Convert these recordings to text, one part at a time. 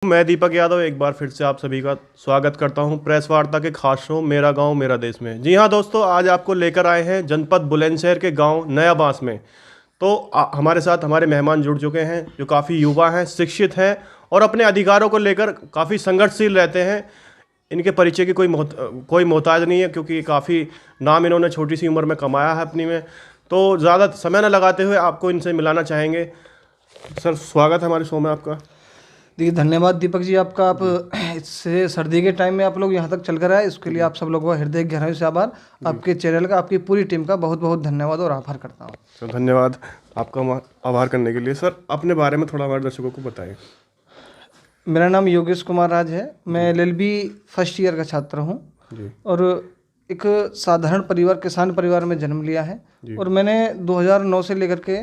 मैं दीपक यादव एक बार फिर से आप सभी का स्वागत करता हूं प्रेस वार्ता के खास शो मेरा गांव मेरा देश में। जी हां दोस्तों, आज आपको लेकर आए हैं जनपद बुलंदशहर के गांव नया बांस में। तो हमारे साथ हमारे मेहमान जुड़ चुके हैं जो काफ़ी युवा हैं, शिक्षित हैं और अपने अधिकारों को लेकर काफ़ी संघर्षशील रहते हैं। इनके परिचय की कोई मोहताज नहीं है क्योंकि काफ़ी नाम इन्होंने छोटी सी उम्र में कमाया है अपनी में। तो ज़्यादा समय न लगाते हुए आपको इनसे मिलाना चाहेंगे। सर, स्वागत है हमारे शो में आपका। देखिए, धन्यवाद दीपक जी आपका। आप इससे सर्दी के टाइम में आप लोग यहाँ तक चल कर आए, इसके लिए आप सब लोगों का हृदय गहराई से आभार। आपके चैनल का, आपकी पूरी टीम का बहुत बहुत धन्यवाद और आभार करता हूँ। तो धन्यवाद आपका आभार करने के लिए। सर, अपने बारे में थोड़ा हमारे दर्शकों को बताएं। मेरा नाम योगेश कुमार राज है। मैं एलएलबी फर्स्ट ईयर का छात्र हूँ जी और एक साधारण परिवार, किसान परिवार में जन्म लिया है। जी और मैंने 2009 से लेकर के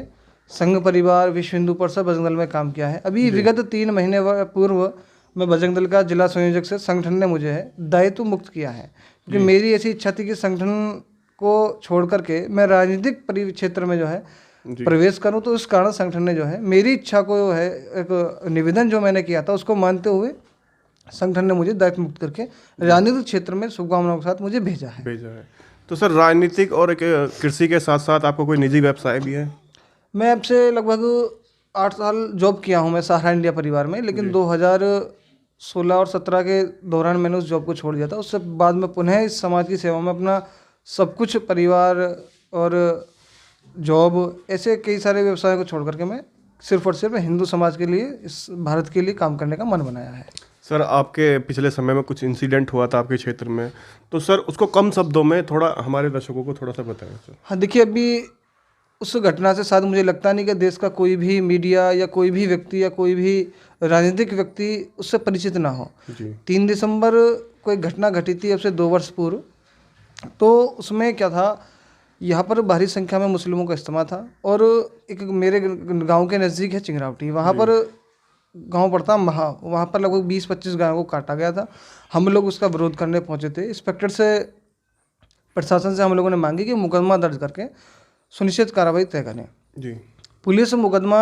संघ परिवार, विश्व हिंदू परिषद, बजरंग दल में काम किया है। अभी विगत 3 महीने पूर्व मैं बजरंग दल का जिला संयोजक से संगठन ने मुझे दायित्व मुक्त किया है, क्योंकि मेरी ऐसी इच्छा थी कि संगठन को छोड़ करके मैं राजनीतिक क्षेत्र में जो है जी प्रवेश करूं। तो इस कारण संगठन ने जो है मेरी इच्छा को जो है एक निवेदन जो मैंने किया था उसको मानते हुए संगठन ने मुझे दायित्व मुक्त करके राजनीतिक क्षेत्र में शुभकामनाओं के साथ मुझे भेजा है। तो सर, राजनीतिक और कृषि के साथ साथ आपको कोई निजी व्यवसाय भी है? मैं अब से लगभग 8 साल जॉब किया हूँ मैं सहारा इंडिया परिवार में, लेकिन 2016 और 17 के दौरान मैंने उस जॉब को छोड़ दिया था। उससे बाद में पुनः इस समाज की सेवा में अपना सब कुछ, परिवार और जॉब, ऐसे कई सारे व्यवसायों को छोड़ करके मैं सिर्फ और सिर्फ हिंदू समाज के लिए, इस भारत के लिए काम करने का मन बनाया है। सर, आपके पिछले समय में कुछ इंसिडेंट हुआ था आपके क्षेत्र में, तो सर उसको कम शब्दों में थोड़ा हमारे दर्शकों को थोड़ा सा बताएं सर। हाँ, देखिए, अभी उस घटना से शायद मुझे लगता नहीं कि देश का कोई भी मीडिया या कोई भी व्यक्ति या कोई भी राजनीतिक व्यक्ति उससे परिचित ना हो। जी 3 दिसंबर को एक घटना घटी थी अब से 2 वर्ष पूर्व। तो उसमें क्या था, यहाँ पर भारी संख्या में मुस्लिमों का इज्तिमा था और एक मेरे गांव के नज़दीक है चिंगरावटी, वहाँ पर गांव पड़ता महा, वहाँ पर लगभग 20-25 गायों को काटा गया था। हम लोग उसका विरोध करने पहुँचे थे। इंस्पेक्टर से, प्रशासन से हम लोगों ने मांगी कि मुकदमा दर्ज करके सुनिश्चित कार्रवाई तय करें। जी पुलिस मुकदमा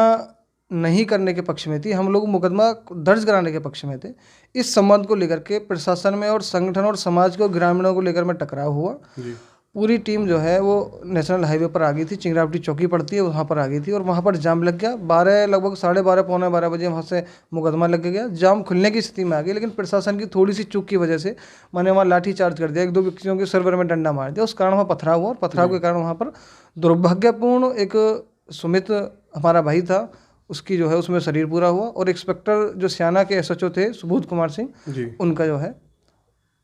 नहीं करने के पक्ष में थी, हम लोग मुकदमा दर्ज कराने के पक्ष में थे। इस संबंध को लेकर के प्रशासन में और संगठन और समाज को, ग्रामीणों को लेकर में टकराव हुआ। जी पूरी टीम जो है वो नेशनल हाईवे पर आ गई थी, चिंगरावटी चौकी पड़ती है वहाँ पर आ गई थी और वहाँ पर जाम लग गया। 12, लगभग 12:30, पौने 12 बजे वहाँ से मुकदमा लग गया। जाम खुलने की स्थिति में आ गई, लेकिन प्रशासन की थोड़ी सी चूक की वजह से मैंने वहाँ लाठी चार्ज कर दिया, 1-2 व्यक्तियों के सर्वर में डंडा मार दिया। उस कारण वहाँ पथराव हुआ और पथराव के कारण वहाँ पर दुर्भाग्यपूर्ण एक सुमित हमारा भाई था, उसकी जो है उसमें शरीर पूरा हुआ। और इंस्पेक्टर जो सियाना के एसएचओ थे सुबोध कुमार सिंह, जी उनका जो है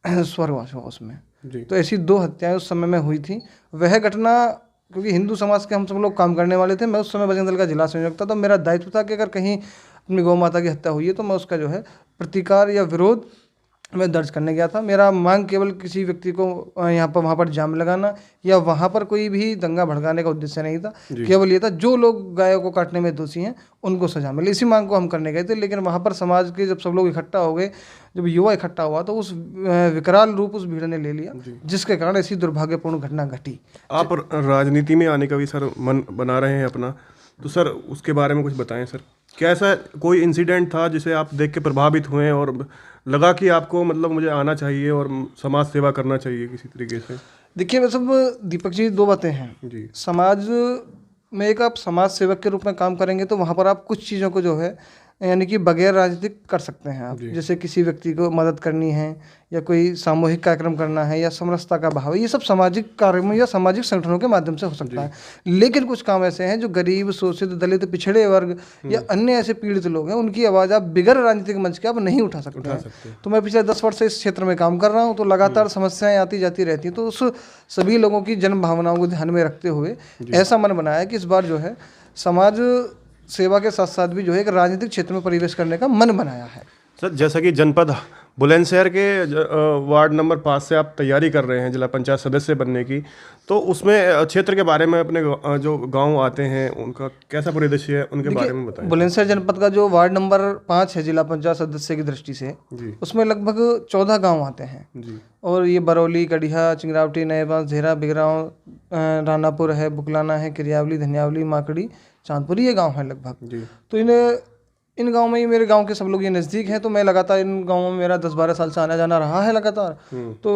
स्वर्गवास हुआ उसमें। जी तो ऐसी 2 हत्याएं उस समय में हुई थी। वह घटना, क्योंकि हिंदू समाज के हम सब लोग काम करने वाले थे, मैं उस समय बजरंग दल का जिला संयोजक था, तो मेरा दायित्व था कि अगर कहीं अपनी गौ माता की हत्या हुई है तो मैं उसका जो है प्रतिकार या विरोध मैं दर्ज करने गया था। मेरा मांग केवल किसी व्यक्ति को यहाँ पर वहाँ पर जाम लगाना या वहाँ पर कोई भी दंगा भड़काने का उद्देश्य नहीं था। केवल ये था जो लोग गायों को काटने में दोषी हैं उनको सजा मिले, इसी मांग को हम करने गए थे। लेकिन वहाँ पर समाज के जब सब लोग इकट्ठा हो गए, जब युवा इकट्ठा हुआ, तो उस विकराल रूप उस भीड़ ने ले लिया, जिसके कारण ऐसी दुर्भाग्यपूर्ण घटना घटी। आप राजनीति में आने का भी सर मन बना रहे हैं अपना, तो सर उसके बारे में कुछ बताएं सर। क्या ऐसा कोई इंसिडेंट था जिसे आप देख के प्रभावित हुए और लगा कि आपको मतलब मुझे आना चाहिए और समाज सेवा करना चाहिए किसी तरीके से? देखिए, वैसे दीपक जी 2 बातें हैं। जी समाज में एक आप समाज सेवक के रूप में काम करेंगे तो वहाँ पर आप कुछ चीज़ों को जो है, यानी कि बगैर राजनीतिक कर सकते हैं आप। जैसे किसी व्यक्ति को मदद करनी है या कोई सामूहिक कार्यक्रम करना है या समरसता का भाव है, ये सब सामाजिक कार्यक्रम या सामाजिक संगठनों के माध्यम से हो सकता है। लेकिन कुछ काम ऐसे हैं जो गरीब, शोषित, दलित, पिछड़े वर्ग या अन्य ऐसे पीड़ित लोग हैं, उनकी आवाज़ आप बिगर राजनीतिक मंच के आप नहीं उठा सकते हैं। तो मैं पिछले 10 वर्ष से इस क्षेत्र में काम कर रहा हूँ, तो लगातार समस्याएं आती जाती रहती हैं। तो उस सभी लोगों की जन भावनाओं को ध्यान में रखते हुए ऐसा मन बनाया कि इस बार जो है समाज सेवा के साथ साथ भी जो है एक राजनीतिक क्षेत्र में प्रवेश करने का मन बनाया है। सर, जैसा कि जनपद बुलंदशहर के वार्ड नंबर 5 से आप तैयारी कर रहे हैं जिला पंचायत सदस्य बनने की, तो उसमें क्षेत्र के बारे में, अपने जो गांव आते हैं उनका कैसा परिदृश्य है, उनके बारे में बताएं। बुलंदशहर जनपद का जो वार्ड नंबर 5 है जिला पंचायत सदस्य की दृष्टि से, उसमें लगभग 14 गाँव आते हैं। जी और ये बरौली, गढ़िया, चिंगरावटी, नएबांस, धेरा, बिगराव, रानापुर है, बुकलाना है, किरियावली, धनियावली, माकड़ी, चांदपुरी, ये गांव है लगभग। तो इन गाँव में ही मेरे गाँव के सब लोग ये नज़दीक हैं, तो मैं लगातार इन गाँवों में मेरा 10-12 साल से आना जाना रहा है लगातार। तो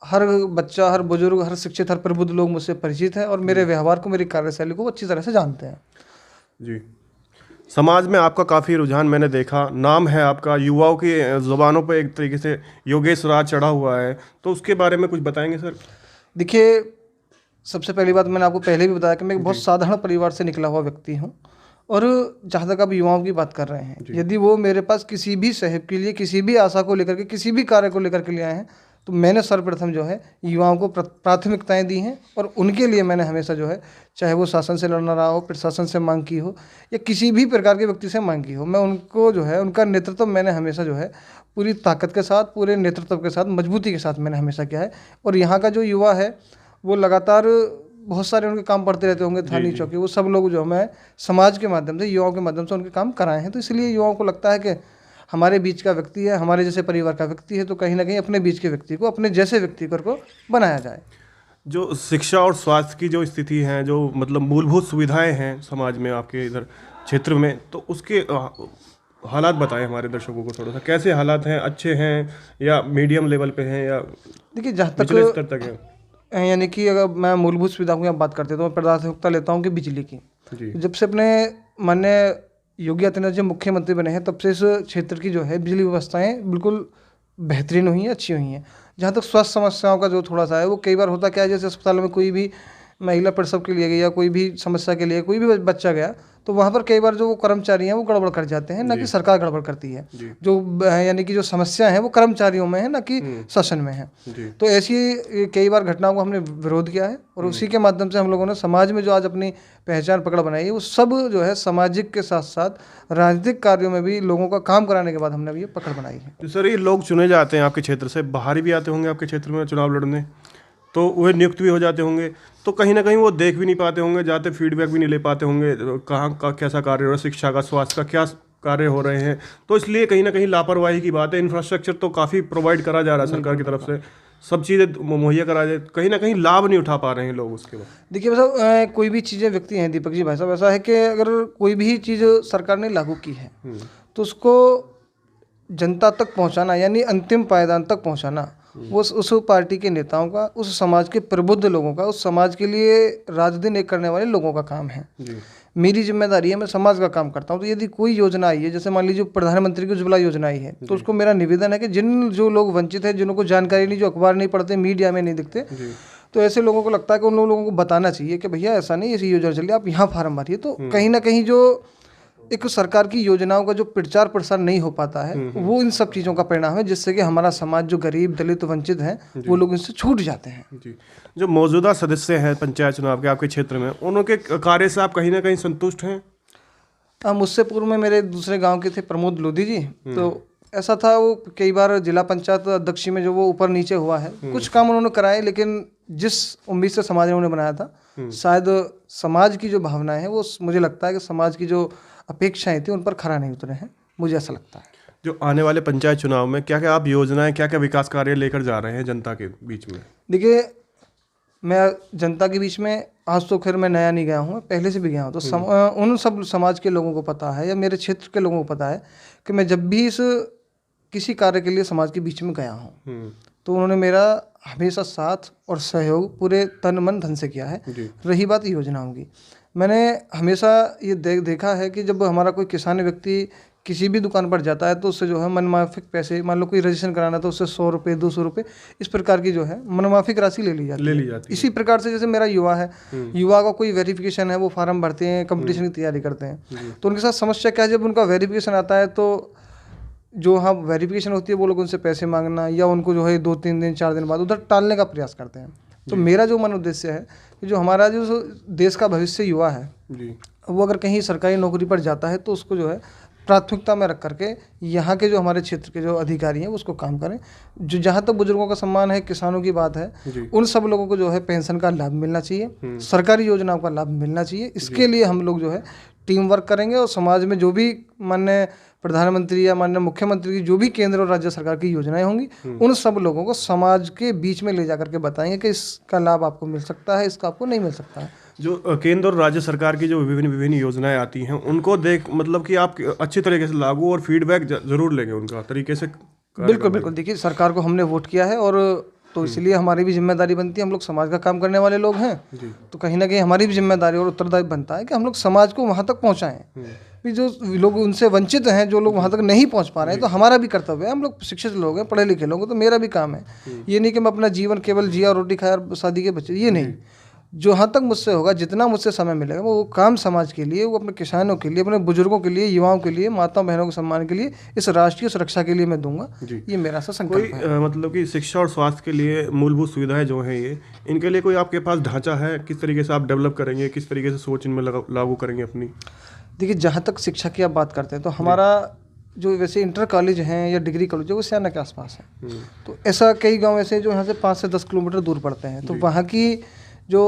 हर बच्चा, हर बुजुर्ग, हर शिक्षित, हर प्रबुद्ध लोग मुझसे परिचित हैं और मेरे व्यवहार को, मेरी कार्यशैली को अच्छी तरह से जानते हैं। जी, समाज में आपका काफ़ी रुझान मैंने देखा, नाम है आपका युवाओं की ज़ुबानों पर एक तरीके से योगेश राज चढ़ा हुआ है, तो उसके बारे में कुछ बताएंगे सर? देखिए, सबसे पहली बात मैंने आपको पहले भी बताया कि मैं एक बहुत साधारण परिवार से निकला हुआ व्यक्ति हूँ। और जहाँ तक आप युवाओं की बात कर रहे हैं, यदि वो मेरे पास किसी भी साहब के लिए, किसी भी आशा को लेकर के, किसी भी कार्य को लेकर के लिए आए हैं, तो मैंने सर्वप्रथम जो है युवाओं को प्राथमिकताएं दी हैं और उनके लिए मैंने हमेशा जो है, चाहे वो शासन से लड़ना रहा हो, प्रशासन से मांग की हो या किसी भी प्रकार के व्यक्ति से मांग की हो, मैं उनको जो है, उनका नेतृत्व मैंने हमेशा जो है पूरी ताकत के साथ, पूरे नेतृत्व के साथ, मजबूती के साथ मैंने हमेशा किया है। और यहाँ का जो युवा है वो लगातार बहुत सारे उनके काम पड़ते रहते होंगे, थानी चौकी, वो सब लोग जो मैं समाज के माध्यम से, युवाओं के माध्यम से उनके काम कराए हैं। तो इसलिए युवाओं को लगता है कि हमारे बीच का व्यक्ति है, हमारे जैसे परिवार का व्यक्ति है, तो कहीं ना कहीं अपने बीच के व्यक्ति को, अपने जैसे व्यक्ति को बनाया जाए। जो शिक्षा और स्वास्थ्य की जो स्थिति है, जो मतलब मूलभूत सुविधाएं हैं समाज में आपके इधर क्षेत्र में, तो उसके हालात बताएं हमारे दर्शकों को थोड़ा सा, कैसे हालात हैं, अच्छे हैं या मीडियम लेवल पे हैं या देखिए, जहाँ निचले स्तर तक है? यानी कि अगर मैं मूलभूत सुविधाओं की बात करते तो मैं प्राथमिकता लेता हूँ कि बिजली की। जब से अपने माननीय योगी आदित्यनाथ जी मुख्यमंत्री बने हैं, तब से इस क्षेत्र की जो है बिजली व्यवस्थाएं बिल्कुल बेहतरीन हुई हैं, अच्छी हुई हैं। जहाँ तक स्वास्थ्य समस्याओं का जो थोड़ा सा है, वो कई बार होता क्या है, जैसे अस्पताल में कोई भी महिला प्रसव के लिए गई या कोई भी समस्या के लिए कोई भी बच्चा गया, तो वहाँ पर कई बार जो वो कर्मचारी हैं वो गड़बड़ कर जाते हैं, ना कि सरकार गड़बड़ करती है। जो यानी कि जो समस्या है वो कर्मचारियों में है, ना कि शासन में है। तो ऐसी कई बार घटनाओं को हमने विरोध किया है और उसी के माध्यम से हम लोगों ने समाज में जो आज अपनी पहचान पकड़ बनाई है, वो सब जो है सामाजिक के साथ साथ राजनीतिक कार्यों में भी लोगों का काम कराने के बाद हमने भी ये पकड़ बनाई है। तो सर, ये लोग चुने जाते हैं आपके क्षेत्र से, बाहर भी आते होंगे आपके क्षेत्र में चुनाव लड़ने, तो वह नियुक्त भी हो जाते होंगे, तो कहीं ना कहीं वो देख भी नहीं पाते होंगे, जाते फीडबैक भी नहीं ले पाते होंगे, कहाँ का कैसा कार्य हो रहा है, शिक्षा का, स्वास्थ्य का क्या कार्य हो रहे हैं, तो इसलिए कहीं ना कहीं लापरवाही की बात है। इंफ्रास्ट्रक्चर तो काफ़ी प्रोवाइड करा जा रहा है सरकार की तरफ से, सब चीज़ें मुहैया करा जाए, कहीं ना कहीं लाभ नहीं उठा पा रहे हैं लोग उसके बाद। देखिए साहब, कोई भी चीज़ें व्यक्ति हैं दीपक जी, भाई साहब, ऐसा है कि अगर कोई भी चीज़ सरकार ने लागू की है तो उसको जनता तक पहुंचाना, यानी अंतिम पायदान तक पहुंचाना, वो उस पार्टी के नेताओं का, उस समाज के प्रबुद्ध लोगों का, उस समाज के लिए रात दिन एक करने वाले लोगों का काम है। मेरी जिम्मेदारी है, मैं समाज का काम करता हूँ। तो यदि कोई योजना आई है, जैसे मान लीजिए प्रधानमंत्री की उज्ज्वला योजना आई है, तो उसको मेरा निवेदन है कि जो लोग वंचित हैं, जिनको जानकारी नहीं, जो अखबार नहीं पढ़ते, मीडिया में नहीं दिखते, तो ऐसे लोगों को लगता है कि उन लोगों को बताना चाहिए कि भैया ऐसा नहीं, ऐसी योजना चलिए, आप यहाँ फार्म भरिए। तो कहीं ना कहीं जो एक सरकार की योजनाओं का जो प्रचार प्रसार नहीं हो पाता है, वो इन सब चीज़ों का परिणाम है, जिससे कि हमारा समाज जो गरीब, दलित, वंचित हैं, वो लोग इनसे छूट जाते हैं। जी, जो मौजूदा सदस्य हैं पंचायत चुनाव के आपके क्षेत्र में, उनके कार्य से आप कहीं ना कहीं संतुष्ट हैं? मुझसे पूर्व में मेरे दूसरे गांव के थे प्रमोद लोधी जी, तो ऐसा था, वो कई बार जिला पंचायत अध्यक्ष में जो वो ऊपर नीचे हुआ है, कुछ काम उन्होंने कराए, लेकिन जिस उम्मीद से समाज ने उन्हें बनाया था, शायद समाज की जो भावनाएं हैं, वो मुझे लगता है कि समाज की जो अपेक्षाएं थी उन पर खरा नहीं उतरे हैं, मुझे ऐसा लगता है। जो आने वाले पंचायत चुनाव में क्या क्या आप योजनाएं, क्या क्या विकास कार्य लेकर जा रहे हैं जनता के बीच में? देखिए, मैं जनता के बीच में आज तो खैर मैं नया नहीं गया हूँ, पहले से भी गया हूँ, तो उन सब समाज के लोगों को पता है या मेरे क्षेत्र के लोगों को पता है कि मैं जब भी किसी कार्य के लिए समाज के बीच में गया हूँ, तो उन्होंने मेरा हमेशा साथ और सहयोग पूरे तन मन धन से किया है। रही बात योजनाओं की, मैंने हमेशा ये देखा है कि जब हमारा कोई किसान व्यक्ति किसी भी दुकान पर जाता है, तो उससे जो है मनमाफिक पैसे, मान लो कोई रजिस्ट्रेशन कराना तो उससे 100 रुपये, 200 रुपये, इस प्रकार की जो है मनमाफिक राशि ले ली जाती है। इसी प्रकार से जैसे मेरा युवा है, युवा का कोई वेरिफिकेशन है, वो फार्म भरते हैं, कंपटीशन की तैयारी करते हैं, तो उनके साथ समस्या क्या है, जब उनका वेरिफिकेशन आता है तो जो हाँ वेरिफिकेशन होती है, वो लोग उनसे पैसे मांगना या उनको जो है 2-3 दिन 4 दिन बाद उधर टालने का प्रयास करते हैं। तो मेरा जो मन उद्देश्य है कि जो हमारा जो देश का भविष्य युवा है, वो अगर कहीं सरकारी नौकरी पर जाता है, तो उसको जो है प्राथमिकता में रख करके यहाँ के जो हमारे क्षेत्र के जो अधिकारी हैं उसको काम करें। जो जहाँ तक बुजुर्गों का सम्मान है, किसानों की बात है, उन सब लोगों को जो है पेंशन का लाभ मिलना चाहिए, सरकारी योजनाओं का लाभ मिलना चाहिए। इसके लिए हम लोग जो है टीम वर्क करेंगे और समाज में जो भी माननीय प्रधानमंत्री या माननीय मुख्यमंत्री की जो भी केंद्र और राज्य सरकार की योजनाएं होंगी, उन सब लोगों को समाज के बीच में ले जा करके बताएंगे कि इसका लाभ आपको मिल सकता है, इसका आपको नहीं मिल सकता है। जो केंद्र और राज्य सरकार की जो विभिन्न विभिन्न योजनाएं आती हैं उनको देख मतलब कि आप अच्छी तरीके से लागू और फीडबैक जरूर लेंगे उनका तरीके से। बिल्कुल बिल्कुल, देखिए सरकार को हमने वोट किया है और तो इसलिए हमारी भी जिम्मेदारी बनती है, हम लोग समाज का काम करने वाले लोग हैं, तो कहीं ना कहीं हमारी भी जिम्मेदारी और उत्तरदायित्व बनता है कि हम लोग समाज को वहाँ तक पहुँचाएं। भी जो लोग उनसे वंचित हैं, जो लोग वहाँ तक नहीं पहुँच पा रहे हैं, तो हमारा भी कर्तव्य है, हम लोग शिक्षित लोग हैं, पढ़े लिखे लोग हैं, तो मेरा भी काम है। ये नहीं कि मैं अपना जीवन केवल जिया रोटी खाया और शादी के बच्चे, ये नहीं। जो हाँ तक मुझसे होगा, जितना मुझसे समय मिलेगा, वो काम समाज के लिए, वो अपने किसानों के लिए, अपने बुजुर्गों के लिए, युवाओं के लिए, माताओं बहनों के सम्मान के लिए, इस राष्ट्रीय सुरक्षा के लिए मैं दूंगा। ये मेरा सा संकल्प है। मतलब कि शिक्षा और स्वास्थ्य के लिए मूलभूत सुविधाएं जो हैं ये, इनके लिए कोई आपके पास ढांचा है? किस तरीके से आप डेवलप करेंगे, किस तरीके से सोच इनमें लागू करेंगे अपनी? देखिए, जहाँ तक शिक्षा की आप बात करते हैं तो हमारा जो वैसे इंटर कॉलेज हैं या डिग्री कॉलेज है वो स्याना के आसपास है। तो ऐसा कई गाँव ऐसे जो यहाँ से 5 से 10 किलोमीटर दूर पड़ते हैं, तो वहाँ की जो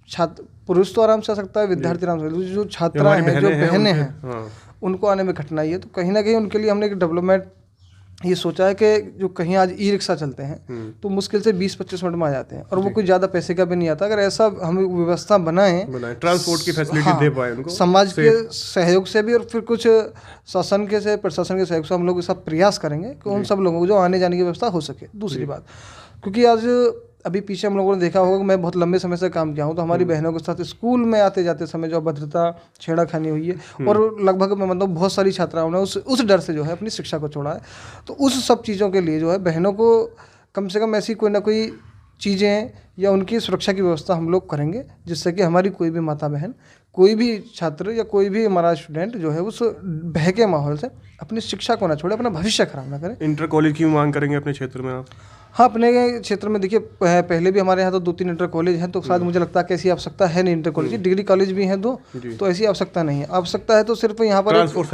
छात्र, पुरुष तो आराम से आ सकता है, विद्यार्थी आराम से, जो छात्राएं हैं, जो बहनें हैं, उनको आने में कठिनाई है। तो कहीं ना कहीं उनके लिए हमने एक डेवलपमेंट ये सोचा है कि जो कहीं आज ई रिक्शा चलते हैं तो मुश्किल से 20-25 मिनट में आ जाते हैं और वो कोई ज़्यादा पैसे का भी नहीं आता। अगर ऐसा हम व्यवस्था बनाएं, ट्रांसपोर्ट की फैसिलिटी दे पाए उनको, समाज के सहयोग से भी और फिर कुछ शासन के से प्रशासन के सहयोग से हम लोग ऐसा प्रयास करेंगे कि उन सब लोगों को जो आने जाने की व्यवस्था हो सके। दूसरी बात, क्योंकि आज अभी पीछे हम लोगों ने देखा होगा कि मैं बहुत लंबे समय से काम किया हूँ, तो हमारी बहनों के साथ स्कूल में आते जाते समय जो अभद्रता छेड़खानी हुई है और लगभग मैं मतलब बहुत सारी छात्राओं ने उस डर से जो है अपनी शिक्षा को छोड़ा है। तो उस सब चीज़ों के लिए जो है बहनों को कम से कम ऐसी कोई ना कोई चीज़ें या उनकी सुरक्षा की व्यवस्था हम लोग करेंगे, जिससे कि हमारी कोई भी माता बहन, कोई भी छात्र या कोई भी हमारा स्टूडेंट जो है उस बहके माहौल से अपनी शिक्षा को ना छोड़े, अपना भविष्य खराब ना करे। इंटर कॉलेज की मांग करेंगे अपने क्षेत्र में आप? हाँ, अपने क्षेत्र में देखिए पहले भी हमारे यहाँ तो 2-3 इंटर कॉलेज हैं, तो शायद मुझे लगता है कि ऐसी आवश्यकता है नहीं इंटर कॉलेज की। डिग्री कॉलेज भी हैं 2, तो ऐसी आवश्यकता नहीं है। आवश्यकता है तो सिर्फ यहाँ पर ट्रांसपोर्ट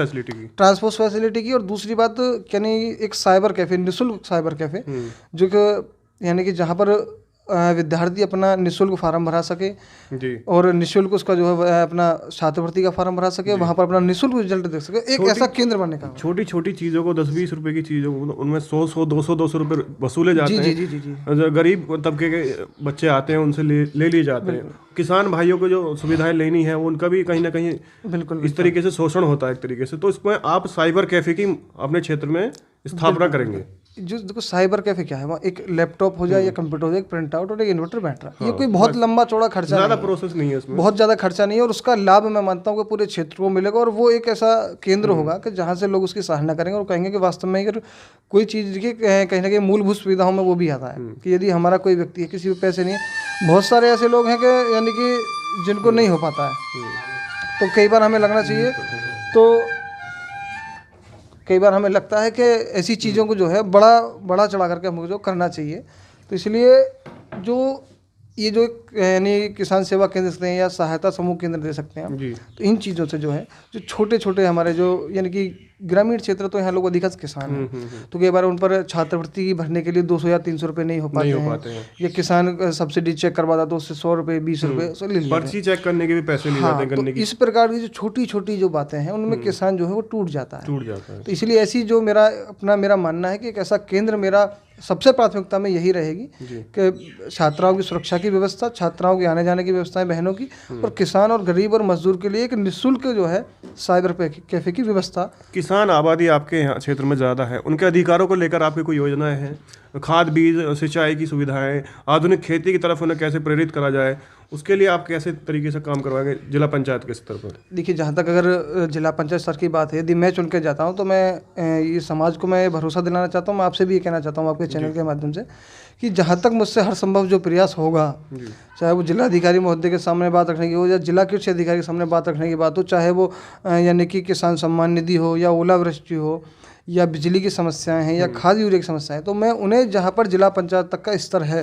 फैसिलिटी की और दूसरी बात यानी एक साइबर कैफ़े, निःशुल्क साइबर कैफ़े, जो कि यानी कि जहाँ पर विद्यार्थी अपना निःशुल्क फार्म भरा सके और निःशुल्क उसका जो है अपना छात्रवृत्ति का फार्म भरा सके, वहाँ पर अपना निःशुल्क रिजल्ट देख सके। एक ऐसा केंद्र बनने का। छोटी छोटी चीज़ों को 10-20 रुपए की चीज़ों को उनमें 100 200 रुपए वसूले जाते हैं। जी। गरीब तबके के बच्चे आते हैं, उनसे ले लिए जाते हैं। किसान भाइयों को जो सुविधाएं लेनी है उनका भी कहीं ना कहीं बिल्कुल इस तरीके से शोषण होता है एक तरीके से। तो इसमें आप साइबर कैफे की अपने क्षेत्र में स्थापना करेंगे। जो देखो साइबर कैफे क्या है, वहाँ एक लैपटॉप हो जाए या कंप्यूटर हो जाए, एक प्रिंट आउट और एक इन्वर्टर बैटरा, ये कोई बहुत लंबा चौड़ा खर्चा ज़्यादा प्रोसेस नहीं है इसमें, बहुत ज़्यादा खर्चा नहीं है और उसका लाभ मैं मानता हूँ कि पूरे क्षेत्र को मिलेगा। और वो एक ऐसा केंद्र होगा कि जहाँ से लोग उसकी सराहना करेंगे और कहेंगे कि वास्तव में अगर कोई चीज़ देखिए कहीं ना कहीं मूलभूत सुविधाओं में वो भी आता है कि यदि हमारा कोई व्यक्ति है, किसी भी पैसे नहीं है, बहुत सारे ऐसे लोग हैं कि यानी कि जिनको नहीं हो पाता है, तो कई बार हमें लगना चाहिए, तो कई बार हमें लगता है कि ऐसी चीज़ों को जो है बड़ा चढ़ा करके हमको जो करना चाहिए। तो इसलिए जो ये जो यानी किसान सेवा केंद्र सकते हैं या सहायता समूह केंद्र दे सकते हैं हम, तो इन चीज़ों से जो है जो छोटे छोटे हमारे जो यानी कि ग्रामीण क्षेत्र, तो यहाँ लोग अधिकांश किसान हैं, तो कई बार उन पर छात्रवृत्ति भरने के लिए 200 या 300 रुपये नहीं हो पाते हैं। या किसान सब्सिडी चेक करवाता तो उससे 100 रुपये 20 रुपये पर्ची चेक करने के भी पैसे ले जाते हैं। इस प्रकार की जो छोटी छोटी जो बातें हैं उनमें किसान जो है वो टूट जाता है। तो इसलिए ऐसी जो मेरा मानना है कि एक ऐसा केंद्र मेरा सबसे प्राथमिकता में यही रहेगी कि छात्राओं की सुरक्षा की व्यवस्था, छात्राओं के आने जाने की व्यवस्थाएं बहनों की, और किसान और गरीब और मजदूर के लिए एक निःशुल्क जो है साइबर कैफे की व्यवस्था। किसान आबादी आपके यहाँ क्षेत्र में ज़्यादा है, उनके अधिकारों को लेकर आपकी कोई योजनाएं हैं? खाद बीज सिंचाई की सुविधाएं, आधुनिक खेती की तरफ उन्हें कैसे प्रेरित करा जाए, उसके लिए आप कैसे तरीके से काम करवाएंगे जिला पंचायत के स्तर पर? देखिए, जहाँ तक अगर जिला पंचायत स्तर की बात है, यदि मैं चुन के जाता हूँ तो मैं ये समाज को मैं भरोसा दिलाना चाहता हूँ, मैं आपसे भी ये कहना चाहता हूँ आपके चैनल के माध्यम से कि जहाँ तक मुझसे हर संभव जो प्रयास होगा, चाहे वो जिलाधिकारी महोदय के सामने बात रखने की हो या जिला कृषि अधिकारी के सामने बात रखने की बात हो, चाहे वो यानी कि किसान सम्मान निधि हो या ओलावृष्टि हो या बिजली की समस्याएं हैं या खाद यूरिया की समस्याएं, तो मैं उन्हें जहाँ पर जिला पंचायत तक का स्तर है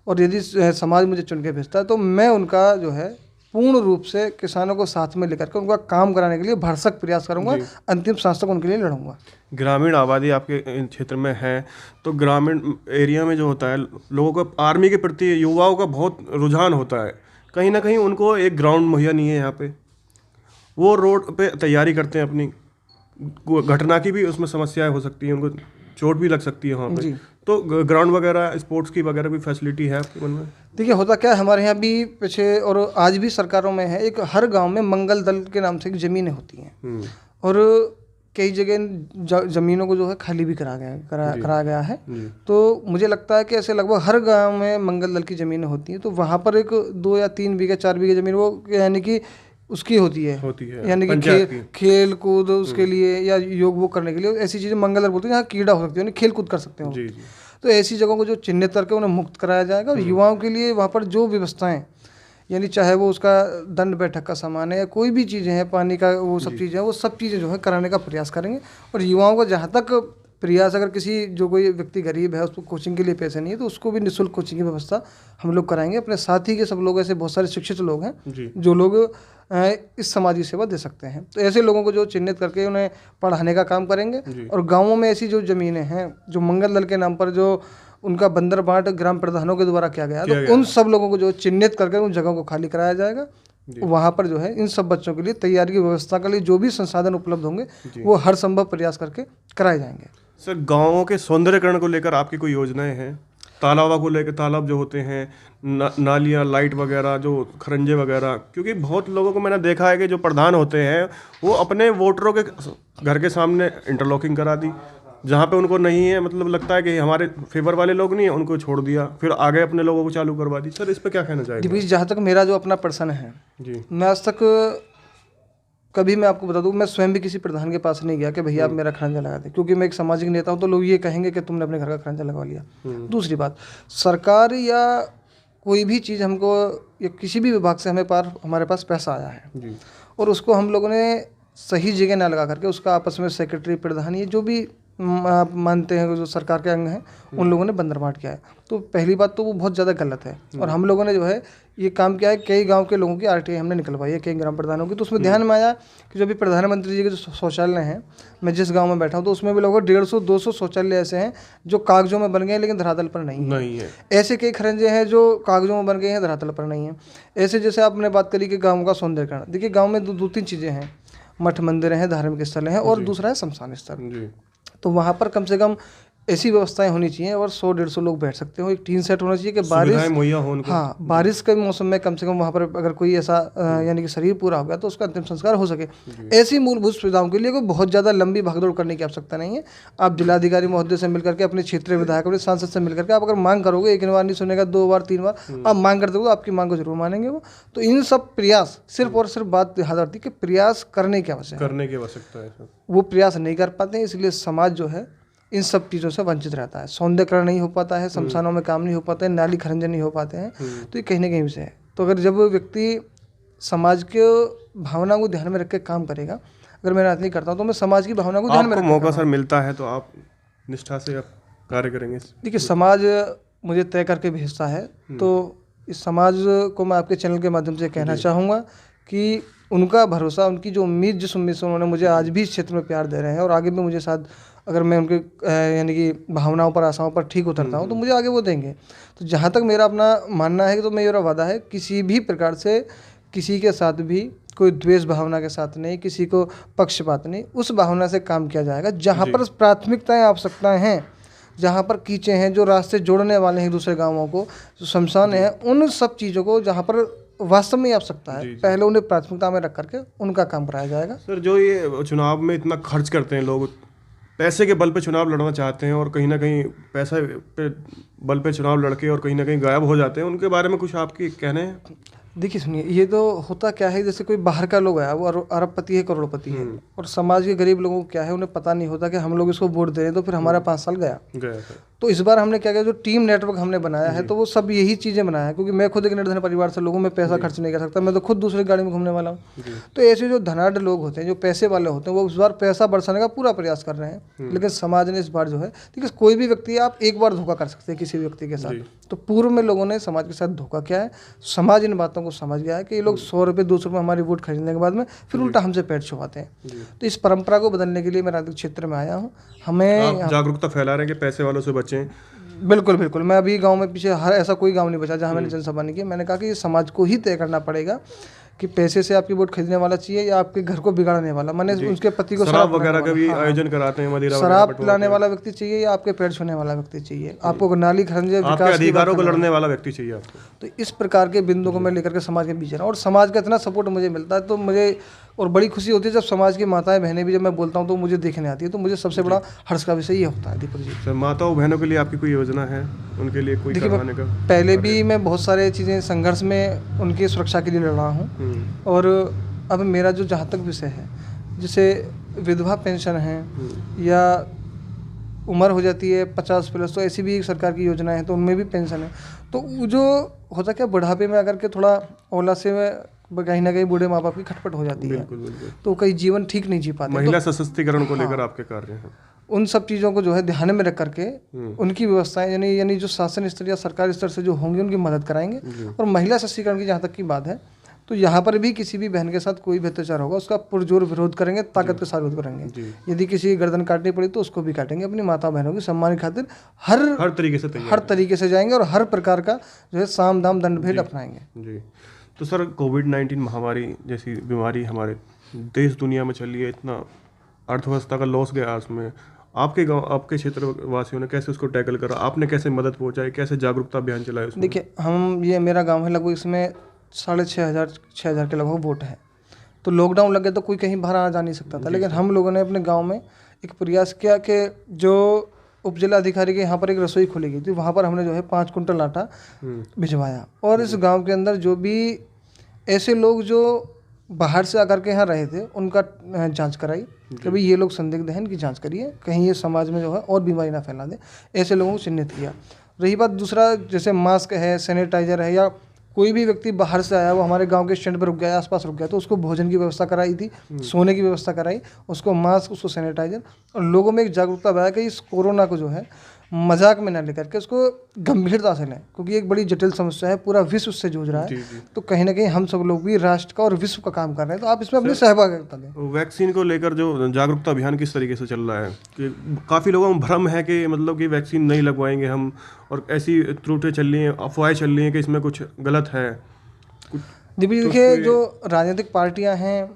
और यदि समाज मुझे चुन के भेजता है तो मैं उनका जो है पूर्ण रूप से किसानों को साथ में लेकर के उनका काम कराने के लिए भरसक प्रयास करूंगा, अंतिम सांस तक उनके लिए लड़ूंगा। ग्रामीण आबादी आपके क्षेत्र में है, तो ग्रामीण एरिया में जो होता है लोगों का आर्मी के प्रति युवाओं का बहुत रुझान होता है, कहीं ना कहीं उनको एक ग्राउंड मुहैया नहीं है यहाँ पे, वो रोड पे तैयारी करते हैं अपनी, घटना की भी उसमें समस्याएं हो सकती हैं, उनको चोट भी लग सकती है वहाँ पे। जी। तो ग्राउंड वगैरह स्पोर्ट्स की वगैरह भी फैसिलिटी है आपके मन में? देखिए होता क्या है, हमारे यहाँ भी पीछे और आज भी सरकारों में है, एक हर गांव में मंगल दल के नाम से एक ज़मीनें होती हैं और कई जगह ज़मीनों को जो है खाली भी कराया गया है। तो मुझे लगता है कि ऐसे लगभग हर गांव में मंगल दल की ज़मीनें होती हैं। तो वहाँ पर एक 2 या 3 बीघा 4 बीघा ज़मीन वो यानी कि उसकी होती है यानी कि खेल कूद उसके लिए या योग वो करने के लिए ऐसी चीज़ें मंगल दल बोलते हैं, जहाँ कीड़ा हो सकती है, यानी खेल कूद कर सकते हैं। तो ऐसी जगहों को जो चिन्हित करके उन्हें मुक्त कराया जाएगा और युवाओं के लिए वहाँ पर जो व्यवस्थाएं, यानी चाहे वो उसका दंड बैठक का सामान है या कोई भी चीज़ें हैं, पानी का वो सब चीज़ें हैं, वो सब चीज़ें जो है कराने का प्रयास करेंगे। और युवाओं को जहाँ तक प्रयास, अगर किसी जो कोई व्यक्ति गरीब है उसको कोचिंग के लिए पैसे नहीं है तो उसको भी निःशुल्क कोचिंग की व्यवस्था हम लोग कराएंगे। अपने साथी के सब लोग, ऐसे बहुत सारे शिक्षित लोग हैं जो लोग इस समाजी सेवा दे सकते हैं। तो ऐसे लोगों को जो चिन्हित करके उन्हें पढ़ाने का काम करेंगे। और गाँवों में ऐसी जो ज़मीनें हैं जो मंगल दल के नाम पर जो उनका बंदर बांट ग्राम प्रधानों के द्वारा किया गया, तो उन सब लोगों को जो चिन्हित करके उन जगहों को खाली कराया जाएगा। वहाँ पर जो है इन सब बच्चों के लिए तैयारी की व्यवस्था के लिए जो भी संसाधन उपलब्ध होंगे वो हर संभव प्रयास करके कराए जाएंगे। सर, गाँवों के सौंदर्यकरण को लेकर आपकी कोई योजनाएं हैं? तालाबों को लेकर, तालाब जो होते हैं, नालियाँ, लाइट वगैरह, जो खरंजे वगैरह, क्योंकि बहुत लोगों को मैंने देखा है कि जो प्रधान होते हैं वो अपने वोटरों के घर के सामने इंटरलॉकिंग करा दी, जहाँ पे उनको नहीं है, मतलब लगता है कि हमारे फेवर वाले लोग नहीं है, उनको छोड़ दिया, फिर आगे अपने लोगों को चालू करवा दी। सर, इस पर क्या कहना चाहेंगे? जहाँ तक मेरा जो अपना पर्सन है जी, मैं आज तक कभी, मैं आपको बता दूं, मैं स्वयं भी किसी प्रधान के पास नहीं गया कि भैया आप मेरा खरंजा लगा दें, क्योंकि मैं एक सामाजिक नेता हूं तो लोग ये कहेंगे कि तुमने अपने घर का खरंजा लगवा लिया। दूसरी बात, सरकार या कोई भी चीज़ हमको या किसी भी विभाग से हमारे पास पैसा आया है और उसको हम लोगों ने सही जगह ना लगा करके उसका आपस में सेक्रेटरी, प्रधान, ये जो भी मानते हैं जो सरकार के अंग हैं, उन लोगों ने बंदर बांट किया है। तो पहली बात तो वो बहुत ज़्यादा गलत है। और हम लोगों ने जो है ये काम किया है, कई गांव के लोगों की आरटीआई हमने निकलवाई है, कई ग्राम प्रधानों की। तो उसमें ध्यान में आया कि जो भी प्रधानमंत्री जी के जो शौचालय हैं, मैं जिस गांव में बैठा हूँ तो उसमें भी लगभग 150-200 शौचालय ऐसे हैं जो कागजों में बन गए हैं लेकिन धरातल पर नहीं है। ऐसे कई खरंजे हैं जो कागजों में बन गए हैं, धरातल पर नहीं है। ऐसे जैसे आपने बात करी कि गाँव का सौंदर्यकरण, देखिए गाँव में 2-3 चीज़ें हैं, मठ मंदिर हैं, धार्मिक स्थल हैं और दूसरा है शमशान स्थल। तो वहाँ पर कम से कम ऐसी व्यवस्थाएं होनी चाहिए और 100-150 लोग बैठ सकते हो। एक टीन सेट होना चाहिए कि बारिश के मौसम में कम से कम वहाँ पर अगर कोई ऐसा यानी कि शरीर पूरा हो गया तो उसका अंतिम संस्कार हो सके। ऐसी मूलभूत सुविधाओं के लिए कोई बहुत ज़्यादा लंबी भागदौड़ करने की आवश्यकता नहीं है। आप जिलाधिकारी महोदय से मिलकर के, अपने क्षेत्रीय विधायक, अपने सांसद से मिलकर के आप अगर मांग करोगे, एक बार नहीं सुनेगा, 2 बार 3 बार आप मांग करते हो तो आपकी मांग को जरूर मानेंगे वो। तो इन सब प्रयास सिर्फ और सिर्फ बात याद आती है कि प्रयास करने की आवश्यकता है। वो प्रयास नहीं कर पाते हैं, इसलिए समाज जो है इन सब चीज़ों से वंचित रहता है। सौंदर्यकरण नहीं हो पाता है, शमशानों में काम नहीं हो पाते हैं, नाली खरंजे नहीं हो पाते हैं। तो ये कहीं ना कहीं से है। तो अगर जब व्यक्ति समाज के भावना को ध्यान में रख के काम करेगा, अगर मैं राजनीति करता हूँ तो मैं समाज की भावना को ध्यान में रख के मौका सर मिलता है तो आप निष्ठा से आप कार्य करेंगे। देखिए, समाज मुझे तय करके भेजता है, तो इस समाज को मैं आपके चैनल के माध्यम से कहना चाहूँगा कि उनका भरोसा, उनकी जो उम्मीद, जिस उम्मीद से उन्होंने मुझे आज भी इस क्षेत्र में प्यार दे रहे हैं और आगे भी मुझे साथ, अगर मैं उनके यानी कि भावनाओं पर, आशाओं पर ठीक उतरता हूँ तो मुझे आगे वो देंगे। तो जहाँ तक मेरा अपना मानना है, तो मेरा वादा है किसी भी प्रकार से किसी के साथ भी कोई द्वेष भावना के साथ नहीं, किसी को पक्षपात नहीं, उस भावना से काम किया जाएगा। जहाँ पर प्राथमिकताएं, आवश्यकताएं हैं, जहाँ पर कीचे हैं, जो रास्ते जोड़ने वाले हैं दूसरे गाँवों को, जो शमशान है, उन सब चीज़ों को जहाँ पर वास्तव में आवश्यकता है, पहले उन्हें प्राथमिकता में रख करके उनका काम कराया जाएगा। सर, जो ये चुनाव में इतना खर्च करते हैं लोग, पैसे के बल पे चुनाव लड़ना चाहते हैं और कहीं ना कहीं पैसे पे बल पे चुनाव लड़के और कहीं ना कहीं गायब हो जाते हैं, उनके बारे में कुछ आपके कहने हैं? देखिए सुनिए, ये तो होता क्या है, जैसे कोई बाहर का लोग है, वो अरबपति है, करोड़पति है, और समाज के गरीब लोगों को क्या है, उन्हें पता नहीं होता कि हम लोग इसको वोट दे रहे हैं तो फिर हमारा 5 साल गया। तो इस बार हमने क्या किया, जो टीम नेटवर्क हमने बनाया है, तो वो सब यही चीज़ें बनाया है, क्योंकि मैं खुद एक निर्धन परिवार से लोगों में पैसा खर्च नहीं कर सकता, मैं तो खुद दूसरी गाड़ी में घूमने वाला हूँ। तो ऐसे जो धनाढ़ लोग होते हैं, जो पैसे वाले होते हैं, वो इस बार पैसा बरसाने का पूरा प्रयास कर रहे हैं। लेकिन समाज ने इस बार जो है, देखिए कोई भी व्यक्ति, आप एक बार धोखा कर सकते हैं किसी भी व्यक्ति के साथ, तो पूर्व में लोगों ने समाज के साथ धोखा किया है। समाज इन बातों को समझ गया है कि ये लोग 100 रुपये 200 रुपये हमारी वोट खरीदने के बाद में फिर उल्टा हमसे पेट छुपाते हैं। तो इस परंपरा को बदलने के लिए मैं राजनीतिक क्षेत्र में आया हूँ। हमें जागरूकता फैला रहे हैं कि पैसे वालों से बचें। बिल्कुल बिल्कुल। मैं अभी गांव में, पीछे हर ऐसा कोई गांव नहीं बचा जहां मैंने जनसभा नहीं की। मैंने कहा कि ये समाज को ही तय करना पड़ेगा कि पैसे से आपकी वोट खरीदने वाला चाहिए या आपके घर को बिगाड़ने वाला, माने उसके पति को शराब वगैरह का भी आयोजन कराते हैं, मदिरा शराब पिलाने वाला व्यक्ति चाहिए या आपके पेड़ छूने वाला व्यक्ति चाहिए, आपको नाली खंजे आपके अधिकारों को लड़ने वाला व्यक्ति चाहिए आपको। तो इस प्रकार के बिंदु को मैं लेकर के समाज के बीच रहा हूँ और समाज का इतना सपोर्ट मुझे मिलता है तो मुझे और बड़ी खुशी होती है जब समाज की माताएं बहनें भी जब मैं बोलता हूँ तो मुझे देखने आती है, तो मुझे सबसे बड़ा हर्ष का विषय ये होता है। दीपक जी, सर माताओं बहनों के लिए आपकी कोई योजना है, उनके लिए कोई करवाने का? पहले भी मैं बहुत सारे चीज़ें संघर्ष में उनकी सुरक्षा के लिए लड़ रहा हूँ और अब मेरा जो जहाँ तक विषय है, जैसे विधवा पेंशन है या उम्र हो जाती है 50+, तो ऐसी भी एक सरकार की योजना है तो उनमें भी पेंशन है। तो जो होता क्या, बुढ़ापे में अगर के थोड़ा ओला से कहीं ना कहीं बूढ़े माँ बाप की खटपट हो जाती है, तो कई जीवन ठीक नहीं जी पाते। महिला सशक्तिकरण को लेकर आपके कार्य हैं, उन सब चीज़ों को जो है ध्यान में रख करके उनकी व्यवस्थाएं यानी जो शासन स्तर या सरकारी स्तर से जो होंगी उनकी मदद कराएंगे। और महिला सशक्तिकरण की जहाँ तक की बात है तो यहाँ पर भी किसी भी बहन के साथ कोई भी अत्याचार होगा उसका पुरजोर विरोध करेंगे, ताकत के साथ विरोध करेंगे। यदि किसी की गर्दन काटनी पड़ी तो उसको भी काटेंगे, अपनी माता बहनों की सम्मान की खातिर हर तरीके से जाएंगे और हर प्रकार का जो है साम दाम दंड भेद अपनाएंगे जी। तो सर कोविड-19 महामारी जैसी बीमारी हमारे देश दुनिया में चली है, इतना अर्थव्यवस्था का लॉस गया उसमें, आपके गांव आपके क्षेत्र वासियों ने कैसे उसको टैकल करा, आपने कैसे मदद पहुंचाई, कैसे जागरूकता अभियान चलाया उसमें? देखिए ये मेरा गाँव है, लगभग इसमें 6,500 के लगभग वोट है। तो लॉकडाउन लग गया तो कोई कहीं बाहर आ जा नहीं सकता था, लेकिन हम लोगों ने अपने गांव में एक प्रयास किया कि जो उप जिला अधिकारी के यहाँ पर एक रसोई खोली गई थी, वहाँ पर हमने जो है 5 कुंटल आटा भिजवाया और इस गांव के अंदर जो भी ऐसे लोग जो बाहर से आकर के यहाँ रहे थे उनका जांच कराई कि भाई ये लोग संदिग्ध हैं, इनकी जांच करिए, कहीं ये समाज में जो है और बीमारी ना फैला दे, ऐसे लोगों को चिन्हित किया। रही बात दूसरा, जैसे मास्क है, सैनिटाइजर है, या कोई भी व्यक्ति बाहर से आया वो हमारे गांव के स्टैंड पर रुक गया, आसपास रुक गया, तो उसको भोजन की व्यवस्था कराई थी, सोने की व्यवस्था कराई, उसको मास्क, उसको सैनिटाइजर, और लोगों में एक जागरूकता बढ़ाया कि इस कोरोना को जो है मजाक में न लेकर के उसको गंभीरता से लें, क्योंकि एक बड़ी जटिल समस्या है, पूरा विश्व उससे जूझ रहा है। तो कहीं ना कहीं हम सब लोग भी राष्ट्र का और विश्व का काम कर रहे हैं, तो आप इसमें अपनी सहभागिता दें। वैक्सीन को लेकर जो जागरूकता अभियान किस तरीके से चल रहा है कि काफ़ी लोगों में भ्रम है कि मतलब कि वैक्सीन नहीं लगवाएंगे हम, और ऐसी त्रुटियां चल रही हैं, अफवाहें चल रही हैं कि इसमें कुछ गलत है। देखिए जो राजनीतिक पार्टियां हैं,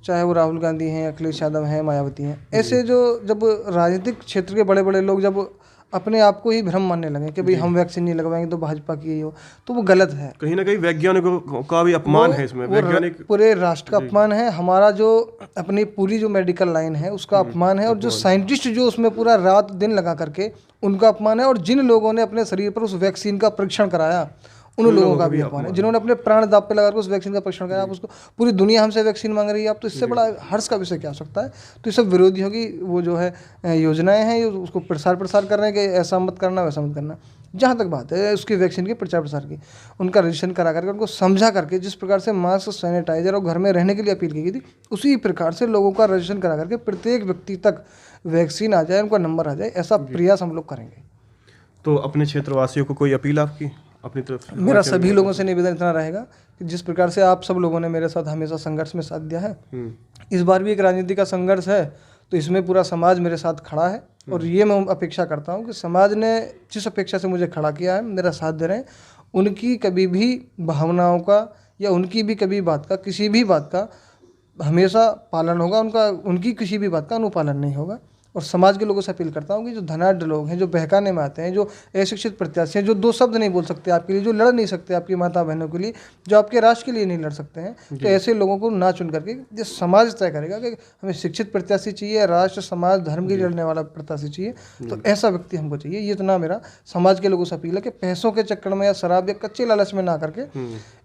चाहे वो राहुल गांधी हैं, अखिलेश यादव हैं, मायावती हैं, ऐसे जो जब राजनीतिक क्षेत्र के बड़े बड़े लोग जब अपने आप को ही भ्रम मानने लगे कि भाई हम वैक्सीन नहीं लगवाएंगे तो भाजपा की ही हो, तो वो गलत है। कहीं ना कहीं वैज्ञानिकों का भी अपमान है इसमें, वैज्ञानिक पूरे राष्ट्र का अपमान है, हमारा जो अपनी पूरी जो मेडिकल लाइन है उसका अपमान है, और जो साइंटिस्ट जो उसमें पूरा रात दिन लगा करके उनका अपमान है, और जिन लोगों ने अपने शरीर पर उस वैक्सीन का परीक्षण कराया उन लोगों का भी अपमान है, जिन्होंने अपने प्राण दांव पे लगाकर उस वैक्सीन का परीक्षण कराया। आप उसको, पूरी दुनिया हमसे वैक्सीन मांग रही है, आप तो इससे बड़ा हर्ष का विषय क्या हो सकता है। तो ये सब विरोधियों की वो जो है योजनाएं हैं, उसको प्रसार कर रहे हैं कि ऐसा मत करना वैसा मत करना। जहाँ तक बात है उसकी वैक्सीन के प्रचार प्रसार की, उनका रजिस्ट्रेशन करा करके उनको समझा करके, जिस प्रकार से मास्क, सैनिटाइजर और घर में रहने के लिए अपील की गई थी, उसी प्रकार से लोगों का रजिस्ट्रेशन करा करके प्रत्येक व्यक्ति तक वैक्सीन आ जाए, उनका नंबर आ जाए, ऐसा प्रयास हम लोग करेंगे। तो अपने क्षेत्रवासियों को कोई अपील आपकी अपनी तरफ से? मेरा सभी लोगों से निवेदन इतना रहेगा कि जिस प्रकार से आप सब लोगों ने मेरे साथ हमेशा संघर्ष में साथ दिया है, इस बार भी एक राजनीति का संघर्ष है, तो इसमें पूरा समाज मेरे साथ खड़ा है, और ये मैं अपेक्षा करता हूँ कि समाज ने जिस अपेक्षा से मुझे खड़ा किया है, मेरा साथ दे रहे हैं, उनकी कभी भी भावनाओं का या उनकी भी कभी बात का, किसी भी बात का हमेशा पालन होगा, उनकी किसी भी बात का अनुपालन नहीं होगा। और समाज के लोगों से अपील करता हूँ कि जो धनाढ़ लोग हैं, जो बहकाने में आते हैं, जो अशिक्षित प्रत्याशी हैं, जो 2 शब्द नहीं बोल सकते आपके लिए, जो लड़ नहीं सकते आपकी माता बहनों के लिए, जो आपके राष्ट्र के लिए नहीं लड़ सकते हैं, तो ऐसे लोगों को ना चुन करके जो समाज तय करेगा कि हमें शिक्षित प्रत्याशी चाहिए, राष्ट्र, समाज, धर्म के लिए लड़ने वाला प्रत्याशी चाहिए, तो ऐसा व्यक्ति हमको चाहिए। ये इतना मेरा समाज के लोगों से अपील है कि पैसों के चक्कर में या शराब या कच्चे लालच में ना करके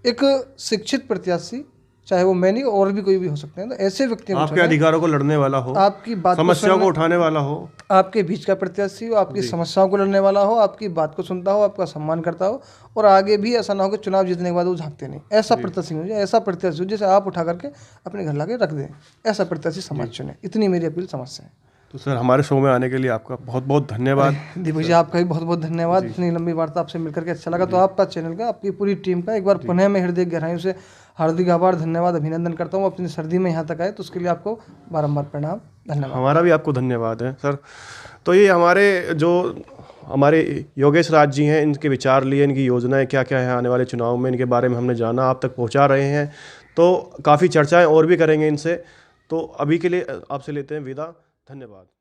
एक शिक्षित प्रत्याशी, चाहे वो मैं नहीं और भी कोई भी हो सकते हैं, तो ऐसे व्यक्तियों आपके अधिकारों को लड़ने वाला हो, आपकी बात समस्याओं को उठाने वाला हो, आपके बीच का प्रत्याशी हो, आपकी समस्याओं को लड़ने वाला हो, आपकी बात को सुनता हो, आपका सम्मान करता हो, और आगे भी ऐसा ना हो कि चुनाव जीतने के बाद वो झांकते नहीं। ऐसा प्रत्याशी हो, ऐसा प्रत्याशी हो जिसे आप उठा करके अपने घर लाके रख दें, ऐसा प्रत्याशी समाज चुने। इतनी मेरी अपील समाज से है। तो सर हमारे शो में आने के लिए आपका बहुत बहुत धन्यवाद। दीपक जी आपका भी बहुत बहुत धन्यवाद। इतनी लंबी वार्ता आपसे मिलकर के अच्छा लगा। तो आपका चैनल का, आपकी पूरी टीम का एक बार पुनः मैं हृदय गहराइयों से हार्दिक आभार, धन्यवाद, अभिनंदन करता हूँ। अपनी सर्दी में यहाँ तक आए तो उसके लिए आपको बारंबार प्रणाम, धन्यवाद। हमारा भी आपको धन्यवाद है सर। तो ये हमारे योगेश राज जी हैं, इनके विचार लिए, इनकी योजनाएं क्या क्या है आने वाले चुनाव में, इनके बारे में हमने जाना, आप तक पहुंचा रहे हैं। तो काफ़ी चर्चाएं और भी करेंगे इनसे। तो अभी के लिए आपसे लेते हैं विदा। धन्यवाद।